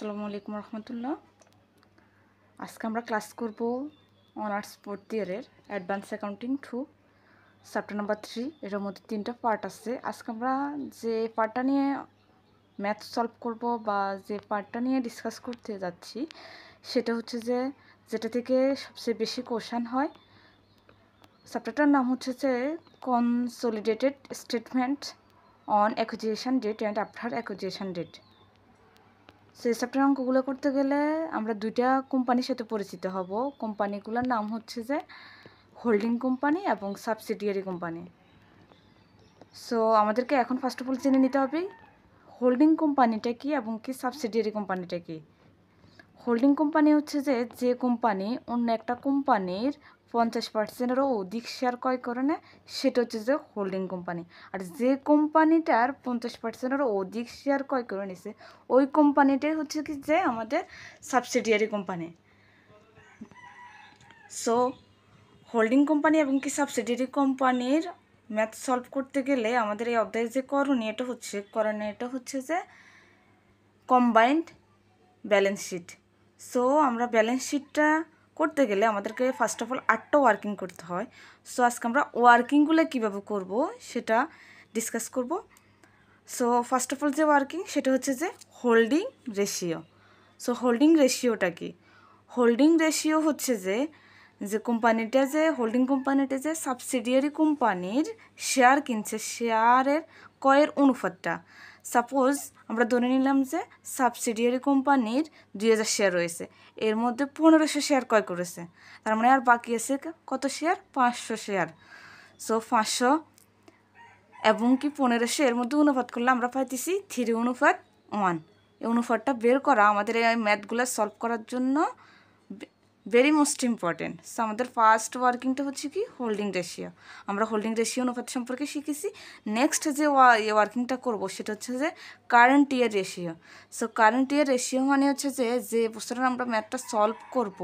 আসসালামু আলাইকুম রহমতুল্লাহ। আজকে আমরা ক্লাস করব অনার্স ফোর্থ ইয়ারের অ্যাডভান্স অ্যাকাউন্টিং 2 চ্যাপ্টার নাম্বার 3। এর মধ্যে 3টা পার্ট আছে। আজকে আমরা যে পার্টটা নিয়ে ম্যাথ সলভ করব বা যে পার্টটা নিয়ে ডিসকাস করতে যাচ্ছি সেটা হচ্ছে যেটা থেকে সবচেয়ে বেশি কোশ্চেন হয়। চ্যাপ্টারটার নাম হচ্ছে consolidated statement on acquisition date and after acquisition date. সেই চ্যাপ্টার অঙ্কগুলো করতে গেলে আমরা দুইটা কোম্পানির সাথে পরিচিত হব। কোম্পানিগুলোর নাম হচ্ছে হোল্ডিং কোম্পানি এবং সাবসিডিয়ারি কোম্পানি। সো আমাদেরকে এখন ফার্স্ট অফ অল জেনে নিতে হবে হোল্ডিং কোম্পানিটা কি এবং কি সাবসিডিয়ারি কোম্পানিটা কি। হোল্ডিং কোম্পানি হচ্ছে যে কোম্পানি অন্য একটা কোম্পানির 50%-এরও অধিক শেয়ার ক্রয় করে নেয়, সেটা হচ্ছে হোল্ডিং কোম্পানি। আর যে কোম্পানিটার 50%-এরও অধিক শেয়ার ক্রয় করে নিছে ওই কোম্পানিটাই হচ্ছে আমাদের subsidiary company. So holding company এবং কি সাবসিডিয়ারি কোম্পানির ম্যাথ সলভ করতে গেলে আমাদের এই অধ্যায়ের যে করণীয়টা হচ্ছে কম্বাইন্ড ব্যালেন্স শিট। সো আমরা ব্যালেন্স শিটটা করতে গেলে আমাদেরকে ফার্স্ট অফ অল 8টা ওয়ার্কিং করতে হয়। সো আজকে আমরা ওয়ার্কিংগুলো কীভাবে করব সেটা ডিসকাস করব। সো ফার্স্ট অফ অল যে ওয়ার্কিং সেটা হচ্ছে হোল্ডিং রেশিও। সো হোল্ডিং রেশিওটা কি? হোল্ডিং রেশিও হচ্ছে হোল্ডিং কোম্পানিটা যে সাবসিডিয়ারি কোম্পানির শেয়ার কিনছে শেয়ারের ক্রয়ের অনুপাতটা। সাপোজ আমরা ধরে নিলাম যে সাবসিডিয়ারি কোম্পানির 2000 শেয়ার রয়েছে, এর মধ্যে 1500 শেয়ার ক্রয় করেছে, তার মানে আর বাকি আছে কত শেয়ার? 500 শেয়ার। সো 500 এবং কি 1500 এর মধ্যে অনুপাত করলে আমরা পাইতেছি 3:1। এই অনুপাতটা বের করা আমাদের এই ম্যাথগুলো সলভ করার জন্য ভেরি মোস্ট ইম্পর্টেন্ট। সো আমাদের ফার্স্ট ওয়ার্কিংটা হচ্ছে কি হোল্ডিং রেশিও। আমরা হোল্ডিং রেশিও অনুপাত সম্পর্কে শিখেছি। নেক্সট যে ওয়ার্কিংটা করব সেটা হচ্ছে current year ratio. So current year ratio মানে হচ্ছে যে বছরের আমরা ম্যাথটা সলভ করব,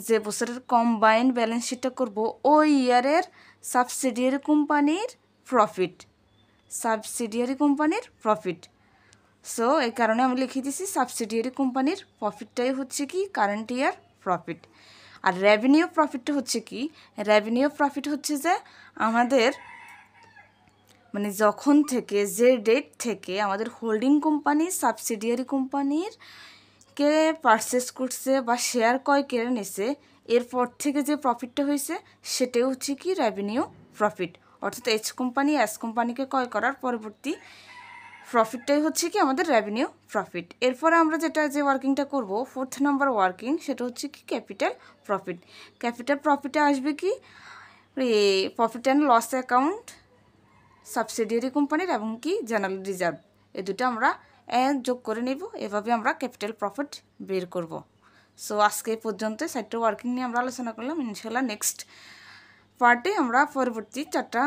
যে বছরের কম্বাইন্ড ব্যালেন্স শিটটা করব ওই ইয়ারের সাবসিডিয়ারি কোম্পানির প্রফিট। সো এই কারণে আমি লিখে দিছি সাবসিডিয়ারি কোম্পানির প্রফিটটাই হচ্ছে কি কারেন্ট ইয়ার প্রফিট। আর রেভিনিউ প্রফিটটা হচ্ছে কি? রেভিনিউ প্রফিট হচ্ছে আমাদের মানে যখন থেকে যে ডেট থেকে আমাদের হোল্ডিং কোম্পানি সাবসিডিয়ারি কোম্পানির কে পারচেস করছে বা শেয়ার ক্রয় কেড়ে নিছে এরপর থেকে যে প্রফিটটা হয়েছে সেটাই হচ্ছে কি রেভিনিউ প্রফিট। অর্থাৎ এস কোম্পানিকে ক্রয় করার পরবর্তী প্রফিটটাই হচ্ছে কি আমাদের রেভিনিউ প্রফিট। এরপরে আমরা যে ওয়ার্কিংটা করব 4th নাম্বার ওয়ার্কিং, সেটা হচ্ছে কি ক্যাপিটাল প্রফিট। ক্যাপিটাল প্রফিটে আসবে কি profit and loss account subsidiary কোম্পানির এবং কি জেনারেল রিজার্ভ, এই দুটো আমরা যোগ করে নেব। এভাবে আমরা ক্যাপিটাল প্রফিট বের করব। সো আজকে পর্যন্ত 4টা ওয়ার্কিং নিয়ে আমরা আলোচনা করলাম। ইনশাল্লাহ নেক্সট পার্টে আমরা পরবর্তী 4টা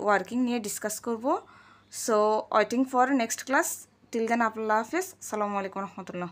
ওয়ার্কিং নিয়ে ডিসকাস করব। So waiting for next class. Till then, Allah Hafiz. Assalamu alaikum warahmatullah.